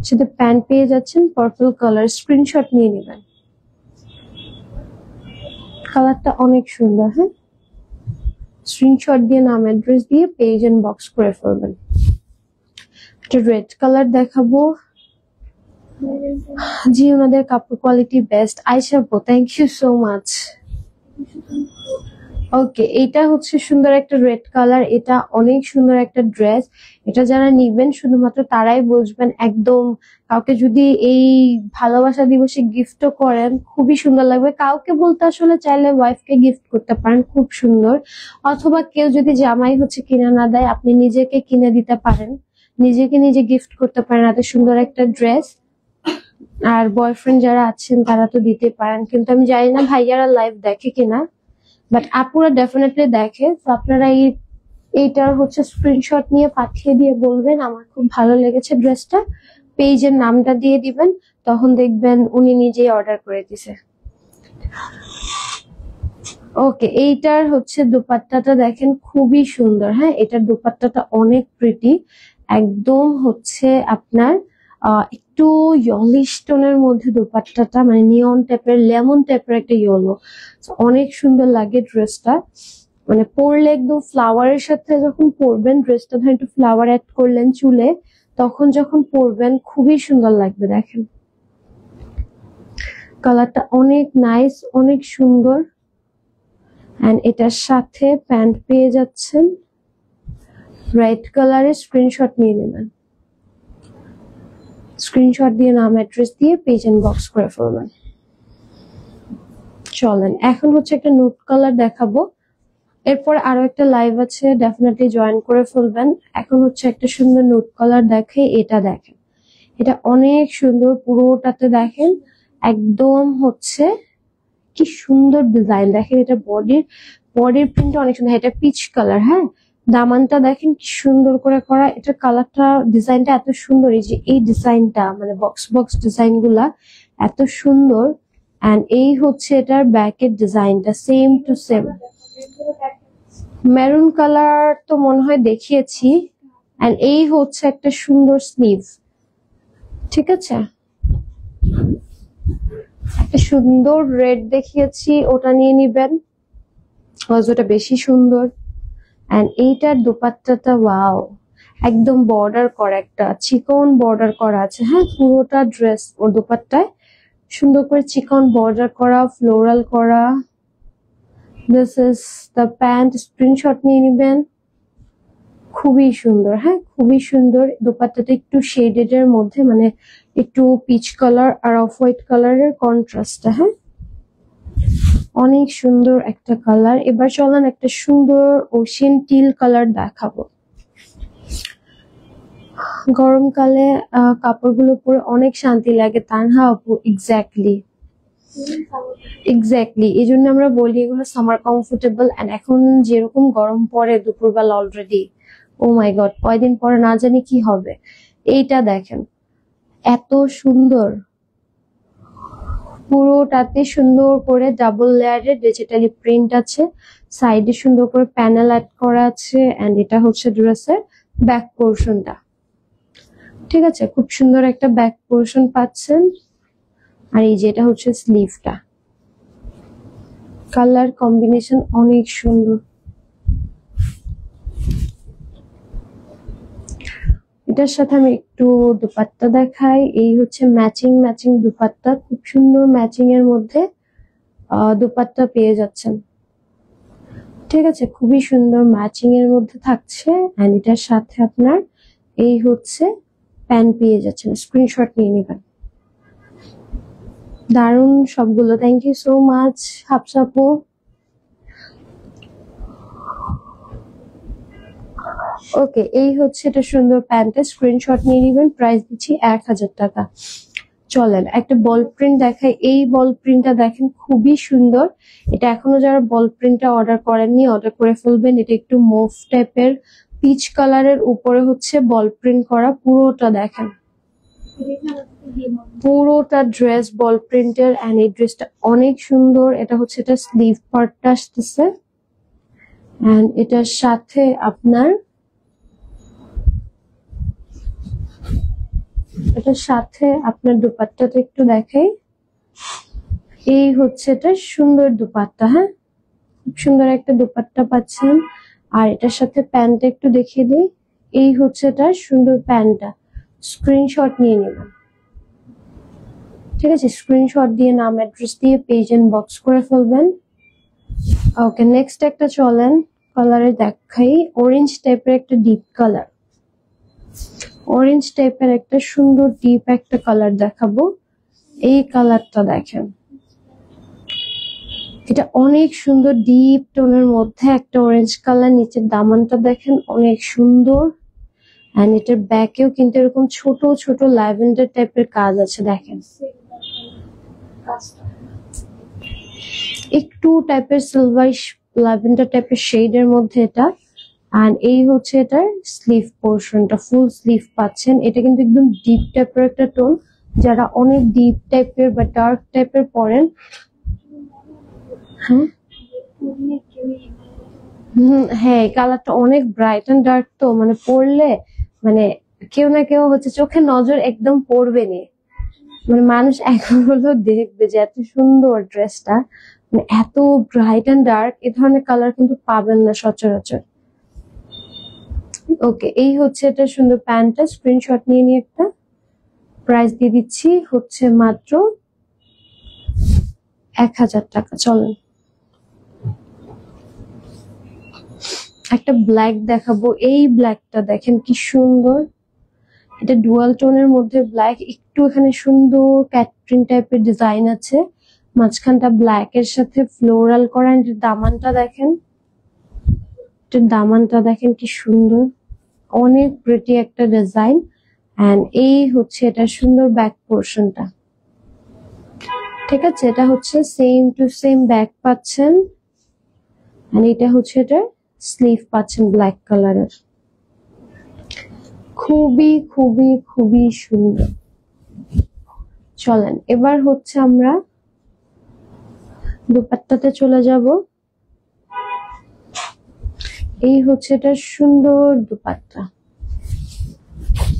সাথে প্যান্ট পেয়ে যাচ্ছেন পার্পল কালার, স্ক্রিনশট নিয়ে নেবেন। কালারটা অনেক সুন্দর। হ্যাঁ স্ক্রিনশট দিয়ে নাম অ্যাড্রেস দিয়ে পেজ এন্ড বক্স করে ফেলবেন। একটা রেড কালার দেখাবো। জি ওনাদের কাপড় কোয়ালিটি বেস্ট। আয়শা আপু thank you so much. Okay এটা হচ্ছে সুন্দর একটা রেড কালার, এটা অনেক সুন্দর একটা ড্রেস। এটা যারা নিবেন শুধুমাত্র তারাই বুঝবেন। একদম কাউকে যদি এই ভালোবাসা দিবসে গিফটও করেন খুবই সুন্দর লাগবে। কাউকে বলতে আসলে চাইলে ওয়াইফকে গিফট করতে পারেন, খুব সুন্দর। অথবা কেউ যদি জামাই হচ্ছে কিনে না দেয় আপনি নিজেকে কিনে দিতে পারেন, নিজেকে নিজে গিফট করতে পারেন এত সুন্দর একটা ড্রেস। আর বয়ফ্রেন্ড যারা আছেন তারা তো দিতে পারেন, কিন্তু আমি জানি না ভাইয়ারা লাইভ দেখে কিনা, বাট আপুরা ডেফিনেটলি দেখে। তো আপনারা এইটার হচ্ছে স্ক্রিনশট নিয়ে পাঠিয়ে দিয়ে বলবেন আমার খুব ভালো লেগেছে ড্রেসটা, পেজের নামটা দিয়ে দিবেন, তখন দেখবেন উনি নিজেই অর্ডার করে দিছে। ওকে এইটার হচ্ছে দুপাট্টাটা দেখেন খুবই সুন্দর। হ্যাঁ এটার দুপাট্টাটা অনেক প্রিটি, একদম হচ্ছে আপনার একটু ইয়েলিশ টোনের মধ্যে দুপাট্টাটা, মানে নিয়ন টাইপের লেমন টাইপের একটা ইয়েলো, অনেক সুন্দর লাগে ড্রেসটা। মানে পরলে একদম ফ্লাওয়ারের সাথে যখন পরবেন ড্রেসটা, ধরেন একটু ফ্লাওয়ার অ্যাড করলেন চুলে, তখন যখন পরবেন খুবই সুন্দর লাগবে। দেখেন কালারটা অনেক নাইস, অনেক সুন্দর। এন্ড এটার সাথে প্যান্ট পেয়ে যাচ্ছেন রেড কালারের। স্ক্রিনশট নিয়ে নেবেন, স্ক্রিনশট দিয়ে নাম অ্যাড্রেস দিয়ে পেজ এন্ড বক্স করে ফেলবেন। চলেন এখন হচ্ছে একটা নুট কালার দেখাবো, এরপর আরো একটা লাইভ আছে, ডেফিনেটলি জয়েন করে ফেলবেন। এখন হচ্ছে একটা সুন্দর নুট কালার দেখে, এটা দেখেন এটা অনেক সুন্দর, পুরোটাতে দেখেন একদম হচ্ছে কি সুন্দর ডিজাইন। দেখেন এটা বডির প্রিন্ট অনেক সুন্দর, এটা পিচ কালার। হ্যাঁ দামানটা দেখেন কি সুন্দর করে করা, এটা কালারটা ডিজাইনটা এত সুন্দর। এই যে এই ডিজাইনটা মানে বক্স বক্স ডিজাইন গুলা এত সুন্দর। এন্ড এই হচ্ছে এটার ব্যাকের ডিজাইনটা same to same. Maroon colour তো মনে হয় দেখিয়েছি। এন্ড এই হচ্ছে একটা সুন্দর স্লিভ, ঠিক আছে। একটা সুন্দর রেড দেখিয়েছি, ওটা নিয়ে নিবেন, ওটা বেশি সুন্দর। এন্ড এইটার দুপাট্টাটা ওয়াও, একদম বর্ডার করা, একটা চিকন বর্ডার করা আছে। হ্যাঁ পুরোটা ড্রেস ওর দুপাট্টায় সুন্দর করে চিকন বর্ডার করা, ফ্লোরাল করা। This is the pant, screenshot নিয়ে নিবেন। খুবই সুন্দর, হ্যাঁ খুবই সুন্দর। দুপাট্টাটা একটু শেডেড এর মধ্যে, মানে একটু পিচ কালার আর অফ হোয়াইট কালারের কন্ট্রাস্ট। হ্যাঁ অনেক সুন্দর একটা কালার। এবার চলেন একটা সুন্দর ওশিয়ান টিল কালার দেখাবো। গরমকালে কাপড়গুলো পরে অনেক শান্তি লাগে তানহা আপু। এক্স্যাক্টলি এই জন্য আমরা বলি এগুলো সামার কমফোর্টেবল। এন্ড এখন যেরকম গরম পড়ে দুপুরবেলা অলরেডি, ও মাই গড কয়দিন পরে না জানি কি হবে। এইটা দেখেন এত সুন্দর, পুরোটাতে সুন্দর করে ডাবল লেয়ারের ডিজিটালি প্রিন্ট আছে, সাইডে সুন্দর করে প্যানেল অ্যাড করা আছে। এন্ড এটা হচ্ছে ড্রেসের ব্যাক পোর্শনটা, ঠিক আছে। খুব সুন্দর একটা ব্যাক পোর্শন পাচ্ছেন। আর এই যে এটা হচ্ছে স্লিভটা, কালার কম্বিনেশন অনেক সুন্দর। এটার সাথে আমি একটু দুপাট্টা দেখাই। এই হচ্ছে ম্যাচিং দুপাট্টা, খুব সুন্দর ম্যাচিং এর মধ্যে দুপাট্টা পেয়ে যাচ্ছেন, ঠিক আছে। খুবই সুন্দর ম্যাচিং এর মধ্যে থাকছে। এন্ড এটার সাথে আপনার এই হচ্ছে প্যান্ট পেয়ে যাচ্ছেন, স্ক্রিনশট নিয়ে নেবেন। দারুন সবগুলো, thank you so much Hafsa আপু। ওকে, এই হচ্ছে এটা সুন্দর প্যান্টের স্ক্রিনশট নিয়ে নিবেন, প্রাইস দিচ্ছি 1000 টাকা। চলেন একটা বল প্রিন্ট দেখাই। এই বল প্রিন্টটা দেখেন খুবই সুন্দর। এটা এখনো যারা বল প্রিন্টটা অর্ডার করেননি অর্ডার করে ফেলবেন। এটা একটু মুভ টাইপের পিচ কালারের উপরে হচ্ছে বল প্রিন্ট করা, পুরোটা দেখেন, পুরোটা ড্রেস বল প্রিন্টের। এন্ড এই ড্রেসটা অনেক সুন্দর। এটা হচ্ছে এটা স্লিভ পার্টটা আসতেছে এন্ড এটার সাথে আপনার দুপাট্টাটা একটু দেখাই। এই হচ্ছে এটা সুন্দর দুপাট্টা, হ্যাঁ খুব সুন্দর একটা দুপাট্টা পাচ্ছেন। আর এটার সাথে প্যান্টটা একটু দেখিয়ে দিই। এই হচ্ছে এটা সুন্দর প্যান্টটা, স্ক্রিনশট নিয়ে নেবেন, ঠিক আছে? স্ক্রিনশট দিয়ে নাম অ্যাড্রেস দিয়ে পেজ ইনবক্স করে ফেলবেন। ওকে, নেক্সট একটা চলেন কালারে দেখাই। অরেঞ্জ টাইপের একটা ডিপ কালার, অরেঞ্জ টাইপের একটা সুন্দর ডিপ একটা কালার দেখাবো। এই কালারটা দেখেন, এটা অনেক সুন্দর ডিপ টোনের মধ্যে একটা অরেঞ্জ কালার। নিচের দামানটা দেখেন অনেক সুন্দর। এন্ড এটার ব্যাকেও কিন্তু এরকম ছোট ছোট ল্যাভেন্ডার টাইপের কাজ আছে দেখেন, একটু টাইপের সিলভার ল্যাভেন্ডার টাইপের শেডের মধ্যে এটা। এন্ড এই হচ্ছে এটার স্লিভ পোর্শনটা, ফুল স্লিভ পাচ্ছেন। এটা কিন্তু একদম ডিপ টাইপের একটা টোন, যারা অনেক ডিপ টাইপের বা ডার্ক টাইপের পরেন, হ্যাঁ হ্যাঁ কালারটা অনেক ব্রাইট এন্ড ডার্ক, তো মানে পরলে মানে কেউ না কেউ হচ্ছে চোখে নজর একদম পড়বে নি, মানে মানুষ এখন হলো দেখবে যে এত সুন্দর ড্রেসটা, মানে এত ব্রাইট এন্ড ডার্ক এ ধরনের কালার কিন্তু পাবেন না সচরাচর। ওকে, এই হচ্ছে এটা সুন্দর প্যান্টটা, স্ক্রিনশট নিয়ে নিয়ে একটা প্রাইস দিয়ে দিচ্ছি হচ্ছে মাত্র 1000 টাকা। চলেন একটা ব্ল্যাক দেখাবো। এই ব্ল্যাকটা দেখেন কি সুন্দর, এটা ডুয়াল টোনের মধ্যে ব্ল্যাক, একটু এখানে সুন্দর ক্যাটরিন টাইপের ডিজাইন আছে, মাঝখানটা ব্ল্যাক এর সাথে ফ্লোরাল করা। এটার দামানটা দেখেন, এটার দামানটা দেখেন কি সুন্দর, অনেক প্রিটি একটা ডিজাইন। এন্ড এই হচ্ছে এটা সুন্দর ব্যাক পোর্শনটা, ঠিক আছে? এটা হচ্ছে সেম টু সেম ব্যাক পাচ্ছেন। এন্ড এটা হচ্ছে এটা স্লিভ পাচ্ছেন ব্ল্যাক কালারের, খুবই খুবই খুবই সুন্দর। চলেন এবার হচ্ছে আমরা দুপাট্টাতে চলে যাব। এই হচ্ছে এটা সুন্দর দুপাট্টা,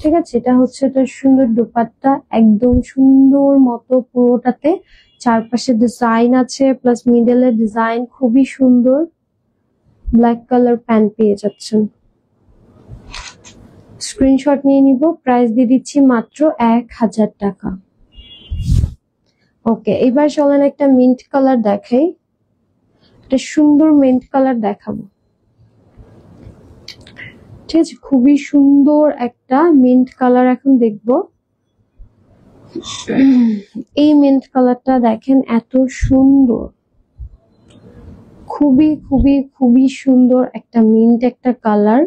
ঠিক আছে? এটা হচ্ছে এটা সুন্দর দুপাট্টা, একদম সুন্দর মতো পুরোটাতে চারপাশে ডিজাইন আছে প্লাস মিডলে ডিজাইন, খুবই সুন্দর। ব্ল্যাক কালার প্যান্ট পেয়ে যাচ্ছেন, স্ক্রিনশট নিয়ে নিব, প্রাইস দিয়ে দিচ্ছি মাত্র 1000 টাকা। ওকে, এবার চলেন একটা মিন্ট কালার দেখাই, একটা সুন্দর মিন্ট কালার দেখাবো, ঠিক আছে? খুবই সুন্দর একটা মিন্ট কালার এখন দেখবো। এই মিন্ট কালারটা দেখেন এত সুন্দর, খুবই খুবই খুবই সুন্দর একটা মিন্ট একটা কালার।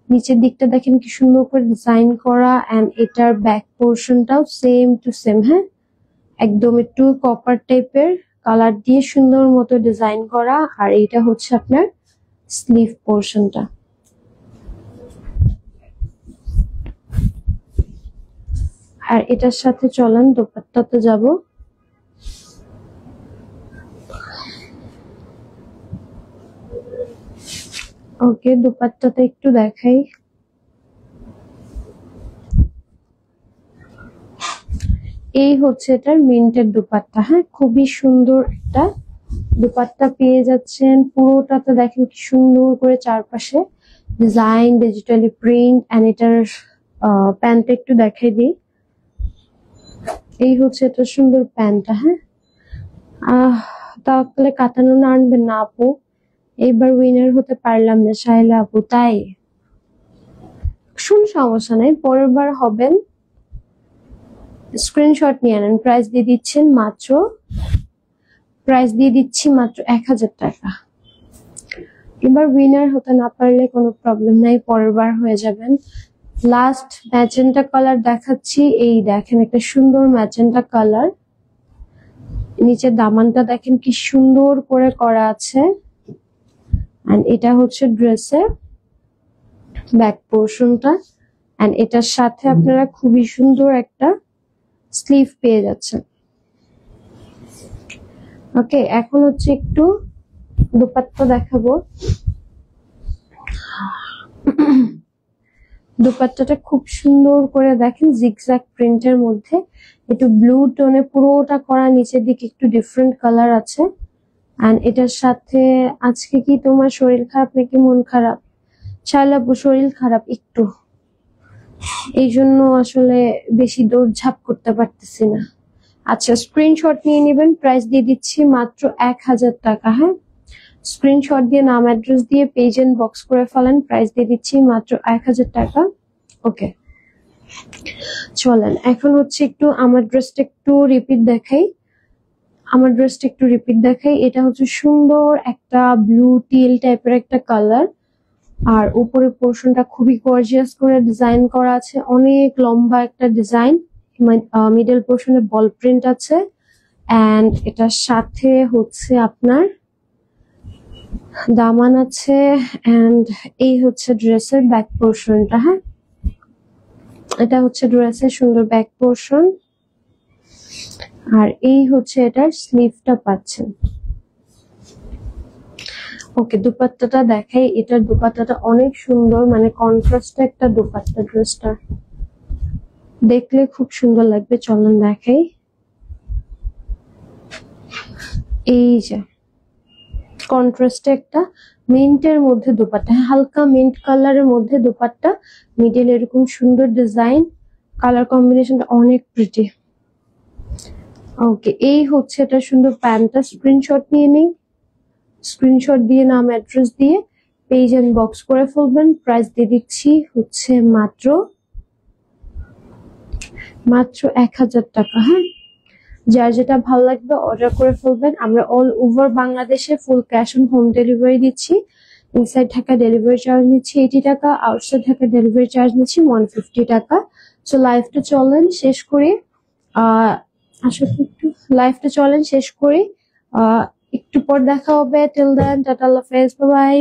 নিচের দিকটা দেখেন কি সুন্দর করে ডিজাইন করা। এন্ড এটার ব্যাক পোর্শনটাও সেম টু সেম, হ্যাঁ একদম একটু কপার টাইপের কালার দিয়ে সুন্দর মতো ডিজাইন করা। আর এটা হচ্ছে আপনার স্লিভ পোর্শনটা। আর এটার সাথে চলেন দোপাট্টাতে যাব। ওকে, দোপাট্টাতে একটু দেখাই। এই হচ্ছে এটার মিন্টের দুপাট্টা, হ্যাঁ খুবই সুন্দর একটা দুপাট্টা পেয়ে যাচ্ছেন। পুরোটাতে দেখেন কি সুন্দর করে চারপাশে ডিজাইন, ডিজিটালি প্রিন্ট। এন্ড এটার প্যান্টটা একটু দেখাই দিই। এই হচ্ছে এটা সুন্দর প্যান্টটা, হ্যাঁ তাহলে কাটানো না আনবেন না আপু, এইবার উইনার হতে পারলাম না শাইলা আপু, তাই সমস্যা নাই, পরের বার হবেন। স্ক্রিনশট নিয়ে নেন, প্রাইস দিয়ে দিচ্ছি মাত্র 1000 টাকা। এবার উইনার হতে না পারলে কোনো প্রবলেম নাই, পরের বার হয়ে যাবেন। লাস্ট ম্যাজেন্টা কালার দেখাচ্ছি। এই দেখেন একটা সুন্দর ম্যাজেন্টা কালার, নিচের দামানটা দেখেন কি সুন্দর করে করা আছে। এন্ড এটা হচ্ছে ড্রেসের ব্যাক পোর্শনটা, এন্ড এটার সাথে আপনারা খুবই সুন্দর একটা স্লিভ পেয়ে যাচ্ছেন। ওকে, এখন হচ্ছে একটু দুপাট্টা দেখাবো। দুপাট্টাটা খুব সুন্দর করে দেখেন জিগজ্যাগ প্রিন্টের মধ্যে, একটু ব্লু টোনে পুরোটা করা, নিচের দিকে একটু ডিফারেন্ট কালার আছে। এন্ড এটার সাথে আজকে কি তোমার শরীর খারাপ নাকি মন খারাপ? শায়লা শরীর খারাপ একটু, এই জন্য আসলে বেশি দৌড়ঝাঁপ করতে পারতেছি না। আচ্ছা, স্ক্রিনশট নিয়ে নেবেন, প্রাইস দিয়ে দিচ্ছি মাত্র 1000 টাকা। হ্যাঁ, স্ক্রিনশট দিয়ে নাম অ্যাড্রেস দিয়ে পেজ এন্ড বক্স করে ফেলেন, প্রাইস দিয়ে দিচ্ছি মাত্র 1000 টাকা। ওকে, চলেন এখন হচ্ছে একটু আমার ড্রেসটা একটু রিপিট দেখাই। এটা হচ্ছে সুন্দর একটা ব্লু টিল টাইপের একটা কালার, আর উপরের পোর্শনটা খুবই গর্জিয়াস করে ডিজাইন করা আছে, অনেক লম্বা একটা ডিজাইন। মিডল পোর্শনে বল প্রিন্ট আছে, এন্ড এটার সাথে হচ্ছে আপনার দামান আছে, এন্ড এই হচ্ছে ড্রেসের ব্যাক পোর্শনটা। হ্যাঁ, এটা হচ্ছে ড্রেসের সুন্দর ব্যাক পোর্শন, আর এই হচ্ছে এটার স্লিভটা পাচ্ছেন। ওকে, দুপাট্টাটা দেখাই। এটার দুপাট্টাটা অনেক সুন্দর, মানে কন্ট্রাস্ট একটা দুপাট্টা, ড্রেসটা দেখলে খুব সুন্দর লাগবে। চলেন দেখাই। এই যে কন্ট্রাস্টে একটা মিন্টের মধ্যে দুপাট্টা, হালকা মিন্ট কালারের মধ্যে দুপাট্টা, মিডল এরকম সুন্দর ডিজাইন, কালার কম্বিনেশনটা অনেক প্রিটি। ওকে, এই হচ্ছে এটা সুন্দর প্যান্টটা। স্ক্রিনশট নিয়ে নিন, স্ক্রিনশট দিয়ে নাম অ্যাড্রেস দিয়ে পেজ এন্ড বক্স করে ফেলবেন, প্রাইস দিয়ে দিচ্ছি হচ্ছে মাত্র 1000 টাকা। হ্যাঁ, যার যেটা ভালো লাগবে অর্ডার করে ফেলবেন। আমরা অল ওভার বাংলাদেশে full cash on home delivery দিচ্ছি। ইনসাইড ঢাকা ডেলিভারি চার্জ নিচ্ছি 80 টাকা, আউটসাইড ঢাকা ডেলিভারি চার্জ নিচ্ছি 150 টাকা। সো লাইভটা চলেন শেষ করি, আসলে একটু লাইভটা চলেন শেষ করি, একটু পর দেখা হবে। টিল দেন টাটা, আল্লাহ হাফেজ, বাই বাই।